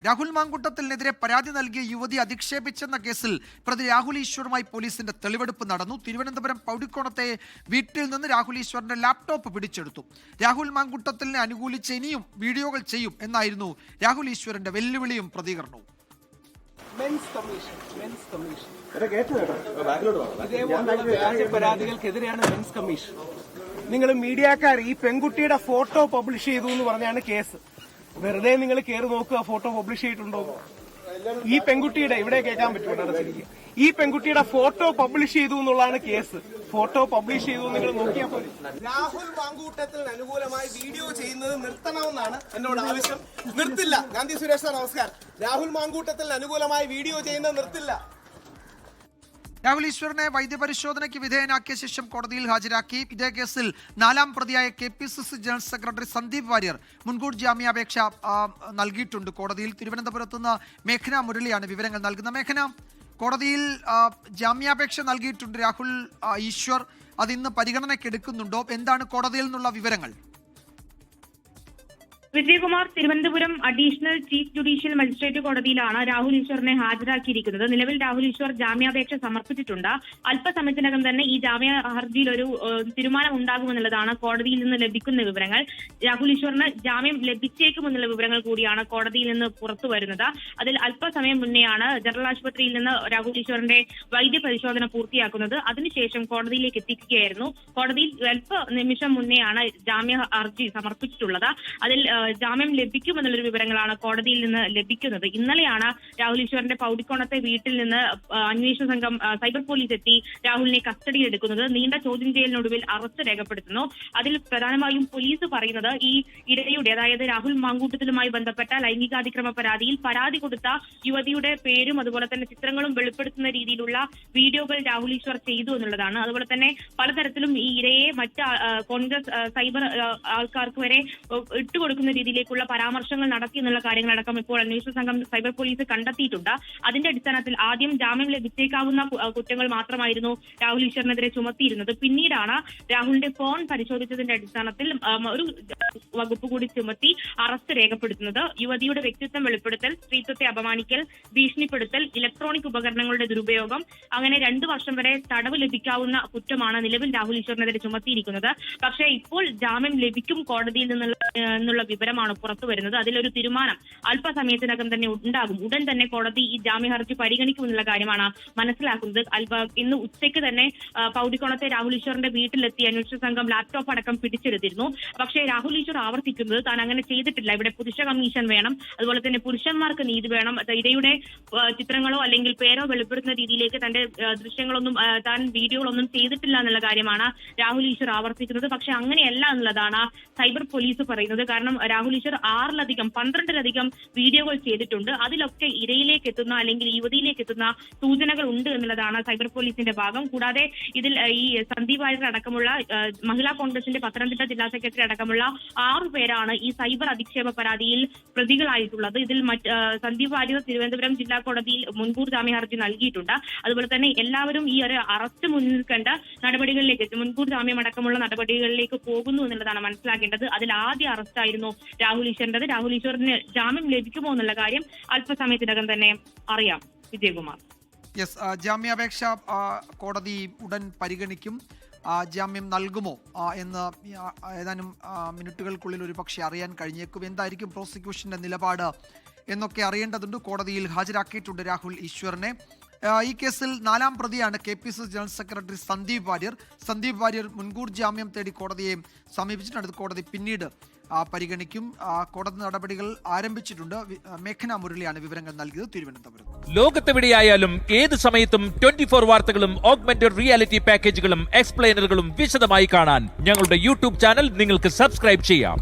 രാഹുൽ മാങ്കൂട്ടത്തിനെതിരെ പരാതി നൽകിയ യുവതി അധിക്ഷേപിച്ചെന്ന കേസിൽ പ്രതി രാഹുൽ ഈശ്വറുമായി പോലീസിന്റെ തെളിവെടുപ്പ് നടന്നു. തിരുവനന്തപുരം പൗടിക്കോണത്തെ വീട്ടിൽ നിന്ന് രാഹുൽ ഈശ്വറിന്റെ ലാപ്ടോപ്പ് പിടിച്ചെടുത്തു. രാഹുൽ മാങ്കൂട്ടത്തിനെ അനുകൂലിച്ച് ഇനിയും വീഡിയോകൾ ചെയ്യും എന്നായിരുന്നു രാഹുൽ ഈശ്വറിന്റെ വെല്ലുവിളിയും പ്രതികരണവും. പരാതികൾക്കെതിരെയാണ് മെൻസ് കമ്മീഷൻ. നിങ്ങൾ മീഡിയക്കാർ ഈ പെൺകുട്ടിയുടെ ഫോട്ടോ പബ്ലിഷ് ചെയ്തു എന്ന് പറഞ്ഞാണ് കേസ്. വെറുതെ നിങ്ങൾ കയറി നോക്കുക ഫോട്ടോ പബ്ലിഷ് ചെയ്തിട്ടുണ്ടോ. ഈ പെൺകുട്ടിയുടെ ഇവിടെ കേൾക്കാൻ പറ്റുമോ, ഈ പെൺകുട്ടിയുടെ ഫോട്ടോ പബ്ലിഷ് ചെയ്തു എന്നുള്ളതാണ് കേസ്. ഫോട്ടോ പബ്ലിഷ് ചെയ്തു നിങ്ങൾ നോക്കിയാൽ പോലും. രാഹുൽ മാങ്കൂട്ടത്തിന് അനുകൂലമായി വീഡിയോ ചെയ്യുന്നത് നിർത്തണമെന്നാണ് എന്നോട് ആവശ്യം. നിർത്തില്ല. ഗാന്ധി സുരേഷ് സാർ നമസ്കാരം. രാഹുൽ മാങ്കൂട്ടത്തിന് അനുകൂലമായി വീഡിയോ ചെയ്യുന്നത് നിർത്തില്ല. രാഹുൽ ഈശ്വറിനെ വൈദ്യപരിശോധനയ്ക്ക് വിധേയനാക്കിയ ശേഷം കോടതിയിൽ ഹാജരാക്കി. ഇതേ കേസിൽ 4ാം പ്രതിയായ KPCC general secretary Sandeep Warrier മുൻകൂർ ജാമ്യാപേക്ഷ നൽകിയിട്ടുണ്ട് കോടതിയിൽ. തിരുവനന്തപുരത്ത് നിന്ന് മേഘന മുരളിയാണ് വിവരങ്ങൾ നൽകുന്നത്. മേഘന, കോടതിയിൽ ജാമ്യാപേക്ഷ നൽകിയിട്ടുണ്ട് രാഹുൽ ഈശ്വർ. അത് ഇന്ന് പരിഗണനയ്ക്ക് എടുക്കുന്നുണ്ടോ? എന്താണ് കോടതിയിൽ നിന്നുള്ള വിവരങ്ങൾ? Vijayakumar, Thiruvananthapuram additional chief judicial magistrate കോടതിയിലാണ് രാഹുൽ ഈശ്വറിനെ ഹാജരാക്കിയിരിക്കുന്നത്. നിലവിൽ രാഹുൽ ഈശ്വർ ജാമ്യാപേക്ഷ സമർപ്പിച്ചിട്ടുണ്ട്. അല്പസമയത്തിനകം തന്നെ ഈ ജാമ്യ ഹർജിയിൽ ഒരു തീരുമാനം ഉണ്ടാകുമെന്നുള്ളതാണ് കോടതിയിൽ നിന്ന് ലഭിക്കുന്ന വിവരങ്ങൾ. രാഹുൽ ഈശ്വറിന് ജാമ്യം ലഭിച്ചേക്കുമെന്നുള്ള വിവരങ്ങൾ കൂടിയാണ് കോടതിയിൽ നിന്ന് പുറത്തു വരുന്നത്. അതിൽ അല്പസമയം മുന്നെയാണ് ജനറൽ ആശുപത്രിയിൽ നിന്ന് രാഹുൽ ഈശ്വറിന്റെ വൈദ്യപരിശോധന പൂർത്തിയാക്കുന്നത്. അതിനുശേഷം കോടതിയിലേക്ക് എത്തിക്കുകയായിരുന്നു. കോടതിയിൽ അല്പ നിമിഷം മുന്നെയാണ് ജാമ്യ ഹർജി സമർപ്പിച്ചിട്ടുള്ളത്. അതിൽ ജാമ്യം ലഭിക്കുമെന്നുള്ളൊരു വിവരങ്ങളാണ് കോടതിയിൽ നിന്ന് ലഭിക്കുന്നത്. ഇന്നലെയാണ് രാഹുൽ ഈശ്വറിന്റെ പൗടിക്കോണത്തെ വീട്ടിൽ നിന്ന് അന്വേഷണ സംഘം സൈബർ പോലീസ് എത്തി രാഹുലിനെ കസ്റ്റഡിയിലെടുക്കുന്നത്. നീണ്ട ചോദ്യം ചെയ്യലിനൊടുവിൽ അറസ്റ്റ് രേഖപ്പെടുത്തുന്നു. അതിൽ പ്രധാനമായും പോലീസ് പറയുന്നത് ഈ ഇരയുടെ, അതായത് രാഹുൽ മാങ്കൂട്ടത്തിലുമായി ബന്ധപ്പെട്ട ലൈംഗികാതിക്രമ പരാതിയിൽ പരാതി കൊടുത്ത യുവതിയുടെ പേരും അതുപോലെ തന്നെ ചിത്രങ്ങളും വെളിപ്പെടുത്തുന്ന രീതിയിലുള്ള വീഡിയോകൾ രാഹുൽ ഈശ്വർ ചെയ്തു എന്നുള്ളതാണ്. അതുപോലെ തന്നെ പലതരത്തിലും ഈ ഇരയെ മറ്റ് കോൺഗ്രസ് സൈബർ ആൾക്കാർക്ക് വരെ ഇട്ടുകൊടുക്കുന്ന രീതിയിലേക്കുള്ള പരാമർശങ്ങൾ നടത്തി എന്നുള്ള കാര്യങ്ങളടക്കം ഇപ്പോൾ അന്വേഷണ സംഘം സൈബർ പോലീസ് കണ്ടെത്തിയിട്ടുണ്ട്. അതിന്റെ അടിസ്ഥാനത്തിൽ ആദ്യം ജാമ്യം ലഭിച്ചേക്കാവുന്ന കുറ്റങ്ങൾ മാത്രമായിരുന്നു രാഹുൽ ഈശ്വറിനെതിരെ ചുമത്തിയിരുന്നത്. പിന്നീടാണ് രാഹുലിന്റെ ഫോൺ പരിശോധിച്ചതിന്റെ അടിസ്ഥാനത്തിൽ ഒരു വകുപ്പ് കൂടി ചുമത്തി അറസ്റ്റ് രേഖപ്പെടുത്തുന്നത്. യുവതിയുടെ വ്യക്തിത്വം വെളിപ്പെടുത്തൽ, സ്ത്രീത്വത്തെ അപമാനിക്കൽ, ഭീഷണിപ്പെടുത്തൽ, ഇലക്ട്രോണിക് ഉപകരണങ്ങളുടെ ദുരുപയോഗം, അങ്ങനെ 2 വർഷം വരെ തടവ് ലഭിക്കാവുന്ന കുറ്റമാണ് നിലവിൽ രാഹുൽ ഈശ്വറിനെതിരെ ചുമത്തിയിരിക്കുന്നത്. പക്ഷേ ഇപ്പോൾ ജാമ്യം ലഭിക്കും കോടതിയിൽ നിന്നുള്ള വിവരമാണ് പുറത്തു വരുന്നത്. അതിലൊരു തീരുമാനം അല്പസമയത്തിനകം തന്നെ ഉണ്ടാകും. ഉടൻ തന്നെ കോടതി ഈ ജാമ്യ ഹർജി പരിഗണിക്കുമെന്നുള്ള കാര്യമാണ് മനസ്സിലാക്കുന്നത്. ഇന്ന് ഉച്ചയ്ക്ക് തന്നെ പൗടിക്കോണത്തെ രാഹുൽ ഈശ്വറിന്റെ വീട്ടിലെത്തി അന്വേഷണ സംഘം ലാപ്ടോപ്പ് അടക്കം പിടിച്ചെടുത്തിരുന്നു. പക്ഷേ രാഹുൽ ഈശ്വർ ആവർത്തിക്കുന്നത് താൻ അങ്ങനെ ചെയ്തിട്ടില്ല, ഇവിടെ പുരുഷ കമ്മീഷൻ വേണം, അതുപോലെ തന്നെ പുരുഷന്മാർക്ക് നീതി വേണം, ഇരയുടെ ചിത്രങ്ങളോ അല്ലെങ്കിൽ പേരോ വെളിപ്പെടുത്തുന്ന രീതിയിലേക്ക് തന്റെ ദൃശ്യങ്ങളൊന്നും താൻ വീഡിയോകളൊന്നും ചെയ്തിട്ടില്ല എന്നുള്ള കാര്യമാണ് രാഹുൽ ഈശ്വർ ആവർത്തിക്കുന്നത്. പക്ഷെ അങ്ങനെയല്ല എന്നുള്ളതാണ് സൈബർ പോലീസ് പറയുന്നത്. കാരണം രാഹുൽ ഈശ്വർ 12ലധികം വീഡിയോകൾ ചെയ്തിട്ടുണ്ട്. അതിലൊക്കെ ഇരയിലേക്ക് എത്തുന്ന അല്ലെങ്കിൽ യുവതിയിലേക്ക് എത്തുന്ന സൂചനകൾ ഉണ്ട് എന്നുള്ളതാണ് സൈബർ പോലീസിന്റെ ഭാഗം. കൂടാതെ ഇതിൽ ഈ സന്ദീപ് വാര്യർ അടക്കമുള്ള മഹിളാ കോൺഗ്രസിന്റെ പത്തനംതിട്ട ജില്ലാ സെക്രട്ടറി അടക്കമുള്ള 6 പേരാണ് ഈ സൈബർ അധിക്ഷേപ പരാതിയിൽ പ്രതികളായിട്ടുള്ളത്. ഇതിൽ സന്ദീപ് വാര്യർ തിരുവനന്തപുരം ജില്ലാ കോടതിയിൽ മുൻകൂർ ജാമ്യ ഹർജി നൽകിയിട്ടുണ്ട്. അതുപോലെ തന്നെ എല്ലാവരും ഈ ഒരു അറസ്റ്റ് മുന്നിൽ കണ്ട നടപടികളിലേക്ക്, മുൻകൂർ ജാമ്യം അടക്കമുള്ള നടപടികളിലേക്ക് പോകുന്നു എന്നുള്ളതാണ് മനസ്സിലാക്കേണ്ടത്. അതിൽ ആദ്യ അറസ്റ്റായിരുന്നു രാഹുൽ ഈശ്വറിന്റെ. രാഹുൽ ഈശ്വറിന് ജാമ്യം ലഭിക്കുമോ എന്നുള്ള കാര്യം അല്പസമയത്തിനകം തന്നെ അറിയാം. വിജയകുമാർ. യെസ്, ജാമ്യാപേക്ഷ കോടതി ഉടൻ പരിഗണിക്കും. ജാമ്യം നൽകുമോ എന്ന് ഏതാനും മിനിറ്റുകൾക്കുള്ളിൽ ഒരു പക്ഷേ അറിയാൻ കഴിഞ്ഞേക്കും. എന്തായിരിക്കും പ്രോസിക്യൂഷന്റെ നിലപാട് എന്നൊക്കെ അറിയേണ്ടതുണ്ട്. കോടതിയിൽ ഹാജരാക്കിയിട്ടുണ്ട് രാഹുൽ ഈശ്വറിനെ. ഈ കേസിൽ 4ാം പ്രതിയാണ് KPCC general secretary Sandeep Warrier മുൻകൂർ ജാമ്യം തേടി കോടതിയെ സമീപിച്ചിട്ടുണ്ട്. കോടതി പിന്നീട് പരിഗണിക്കും. കോടതി നടപടികൾ ആരംഭിച്ചിട്ടുണ്ട്. മേഘന മുരളിയാണ് വിവരങ്ങൾ നൽകിയത് തിരുവനന്തപുരം. ലോകത്തെവിടെയായാലും ഏത് സമയത്തും 24 വാർത്തകളും ഓഗ്മെന്റഡ് റിയാലിറ്റി പാക്കേജുകളും എക്സ്പ്ലെയിനറുകളും വിശദമായി കാണാൻ ഞങ്ങളുടെ YouTube ചാനൽ നിങ്ങൾക്ക് സബ്സ്ക്രൈബ് ചെയ്യാം.